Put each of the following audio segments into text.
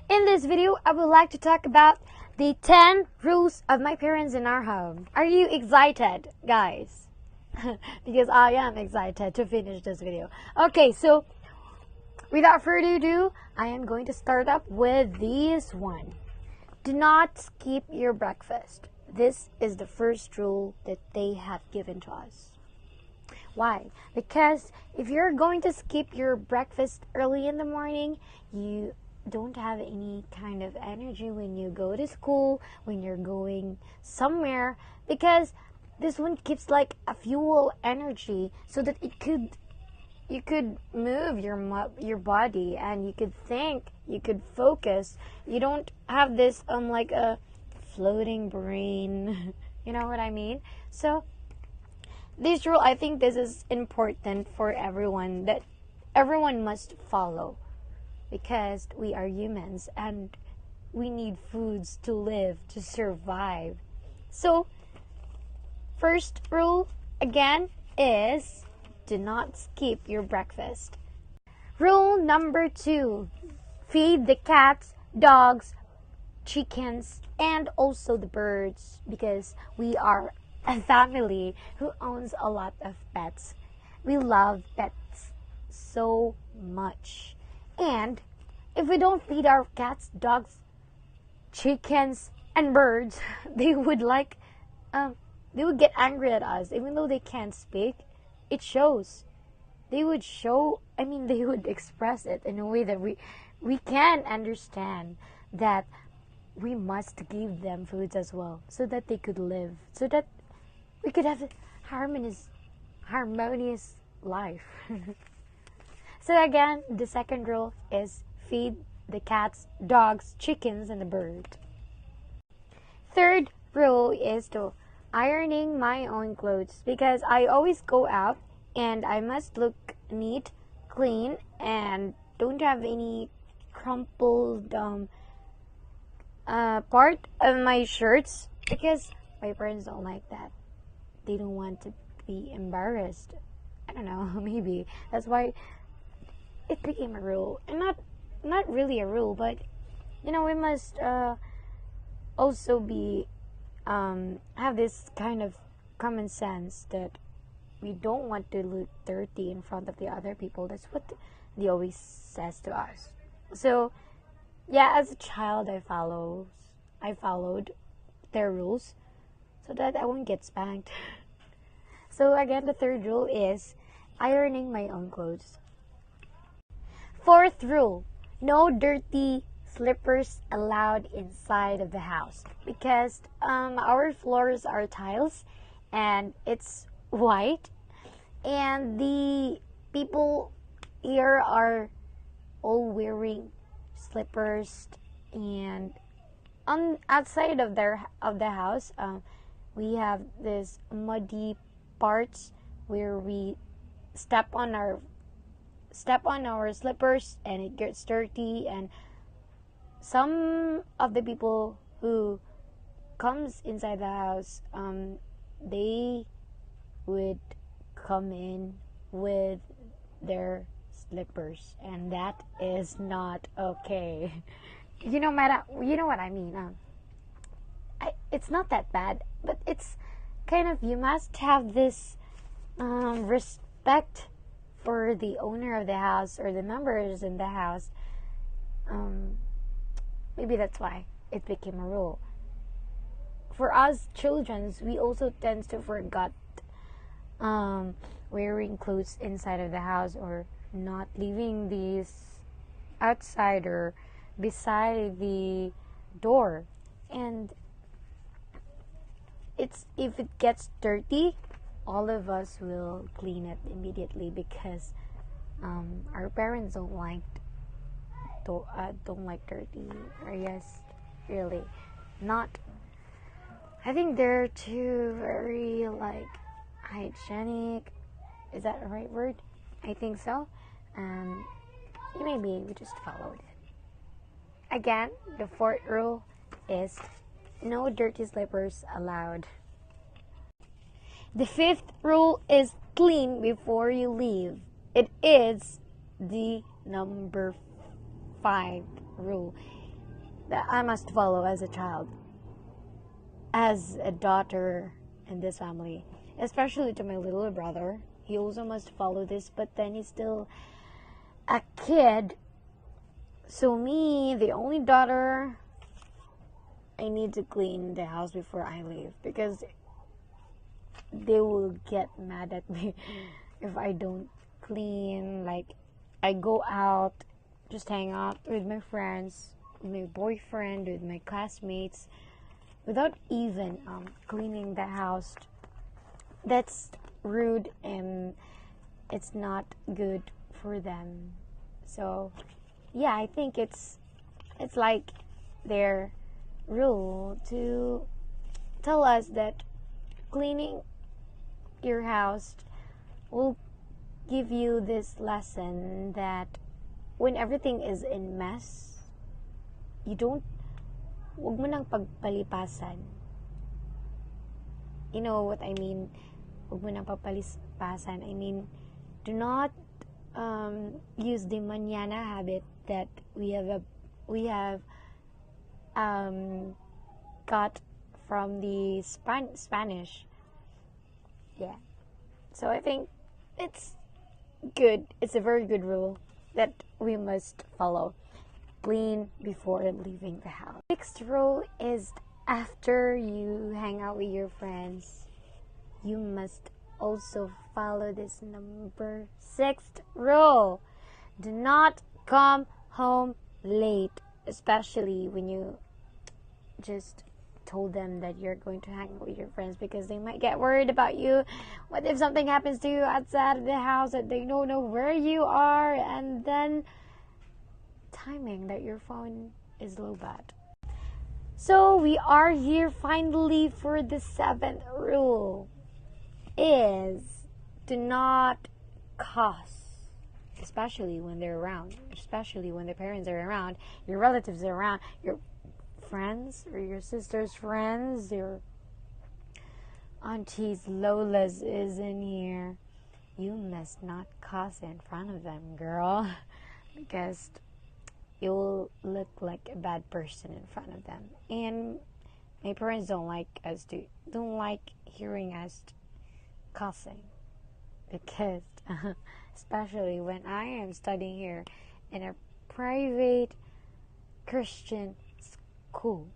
In this video, I would like to talk about the 10 rules of my parents in our home. Are you excited, guys? Because I am excited to finish this video. Okay, so without further ado, I am going to start up with this one. Do not skip your breakfast. This is the first rule that they have given to us. Why? Because if you're going to skip your breakfast early in the morning, you don't have any kind of energy when you go to school, when you're going somewhere, because this one keeps like a fuel energy so that you could move your body and you could think, you could focus. You don't have this like a floating brain. You know what I mean? So this rule, I think this is important for everyone, that everyone must follow, because we are humans and we need foods to live, to survive. So first rule again is do not skip your breakfast. Rule number 2, feed the cats, dogs, chickens, and also the birds, because we are a family who owns a lot of pets. We love pets so much. And if we don't feed our cats, dogs, chickens, and birds, they would get angry at us, even though they can't speak. It shows. They would express it in a way that we can understand that we must give them foods as well, so that they could live, so that we could have a harmonious life. So again, the second rule is feed the cats, dogs, chickens, and the bird. Third rule is to ironing my own clothes, because I always go out and I must look neat, clean, and don't have any crumpled part of my shirts, because my parents don't like that. They don't want to be embarrassed. I don't know, maybe that's why it became a rule, and not really a rule, but we must also be have this kind of common sense that we don't want to look dirty in front of the other people. That's what they always says to us. So yeah, as a child, I followed their rules so that I won't get spanked. So again, the third rule is ironing my own clothes. Fourth rule, no dirty slippers allowed inside of the house, because our floors are tiles and it's white, and the people here are all wearing slippers, and outside of the house, we have this muddy parts where we step on our slippers and it gets dirty, and some of the people who comes inside the house, they would come in with their slippers, and that is not okay. You know what I mean. It's not that bad, but it's kind of, you must have this respect for the owner of the house or the members in the house. Maybe that's why it became a rule. For us children, we also tend to forget wearing clothes inside of the house, or not leaving these outside or beside the door. And if it gets dirty, all of us will clean it immediately, because our parents don't like dirty areas, really. Not, I think they're too very hygienic. Is that the right word? I think so. Maybe we just followed it. Again, the fourth rule is no dirty slippers allowed. The fifth rule is clean before you leave. It is the number 5 rule. that I must follow as a child, as a daughter in this family, especially to my little brother. He also must follow this, but then he's still a kid. So me, the only daughter, I need to clean the house before I leave, because they will get mad at me if I don't clean. Like, I go out, just hang out with my friends, with my boyfriend, with my classmates, without even cleaning the house. That's rude and it's not good for them. So yeah, I think it's like their rule to tell us that cleaning your house will give you this lesson that when everything is in mess, wag mo nang pagpalipasan. You know what I mean? Wag mo nang pagpalipasan. I mean, do not use the mañana habit that we have got from the Spanish. Yeah. So I think it's good. It's a very good rule that we must follow. Clean before leaving the house. Next rule is, after you hang out with your friends, you must also follow this number 6th rule. Do not come home late, especially when you just told them that you're going to hang out with your friends, because they might get worried about you. What if something happens to you outside of the house that they don't know where you are, and then timing that your phone is low bat. So we are here finally for the 7th rule, is do not cuss, especially when they're around, especially when their parents are around, your relatives are around, your friends or your sister's friends, your aunties, Lolas is in here. You must not cuss in front of them, girl, because you will look like a bad person in front of them. And my parents don't like hearing us cussing, because especially when I am studying here in a private Christian school,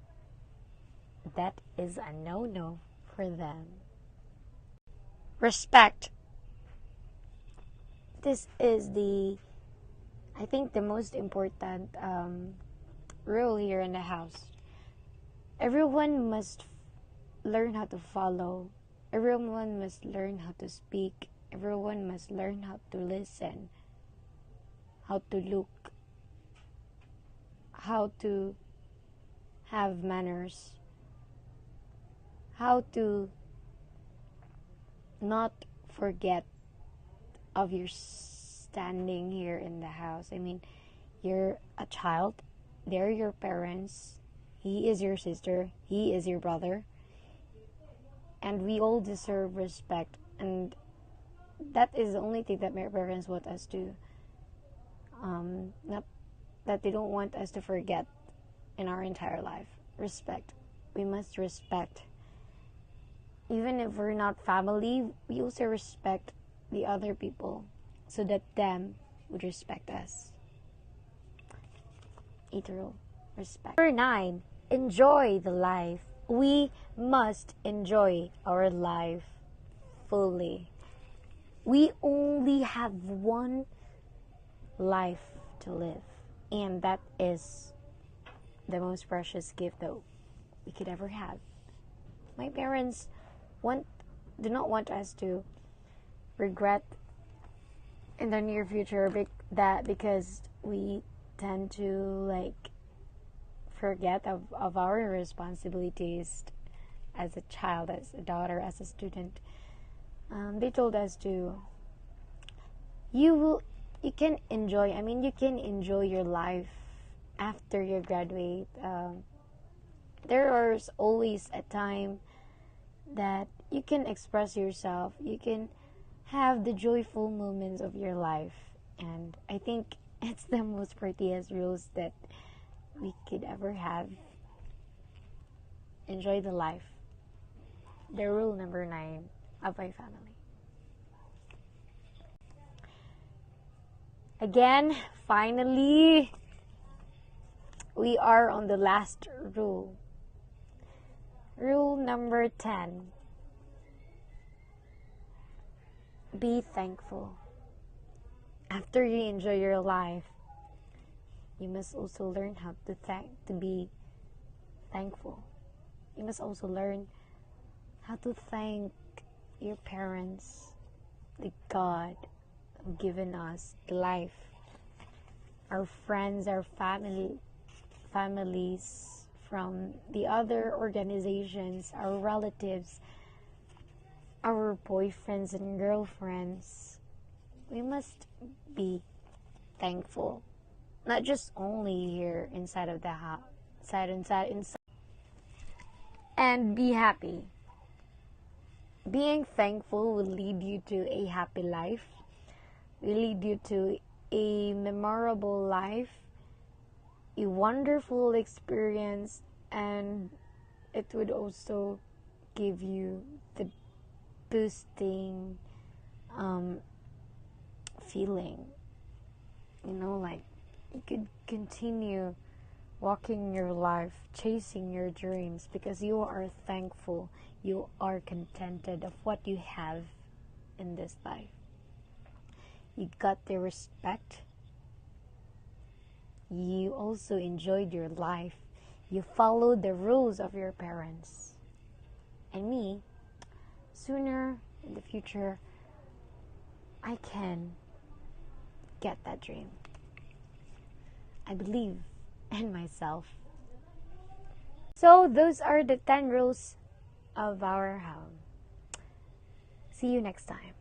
that is a no-no for them. Respect. This is I think the most important rule here in the house. Everyone must learn how to follow. Everyone must learn how to speak. Everyone must learn how to listen, how to look, how to have manners, how to not forget of your standing here in the house. I mean, you're a child, they're your parents, he is your sister, he is your brother, and we all deserve respect. And that is the only thing that my parents want us to not that they don't want us to forget in our entire life. Respect. We must respect. Even if we're not family, we also respect the other people, so that them would respect us. 8th rule, respect. Number 9, enjoy the life. We must enjoy our life fully. We only have one life to live, and that is the most precious gift that we could ever have. My parents do not want us to regret in the near future because we tend to forget of our responsibilities as a child, as a daughter, as a student. They told us you can enjoy your life after you graduate. There is always a time that you can express yourself, you can have the joyful moments of your life. And I think it's the most prettiest rules that we could ever have. Enjoy the life. The rule number 9 of my family. Again, finally, we are on the last rule. Rule number 10. Be thankful. After you enjoy your life, you must also learn how to be thankful. You must also learn how to thank your parents, the God who given us life, our friends, our families from the other organizations, our relatives, our boyfriends and girlfriends. We must be thankful, not just only here inside of the house, inside, and be happy. Being thankful will lead you to a happy life, will lead you to a memorable life, a wonderful experience, and it would also give you the boosting feeling. Like you could continue walking your life, chasing your dreams, because you are thankful, you are contented of what you have in this life. You got the respect. You also enjoyed your life. You followed the rules of your parents. And me, sooner in the future, I can get that dream. I believe in myself. So those are the 10 rules of our home. See you next time.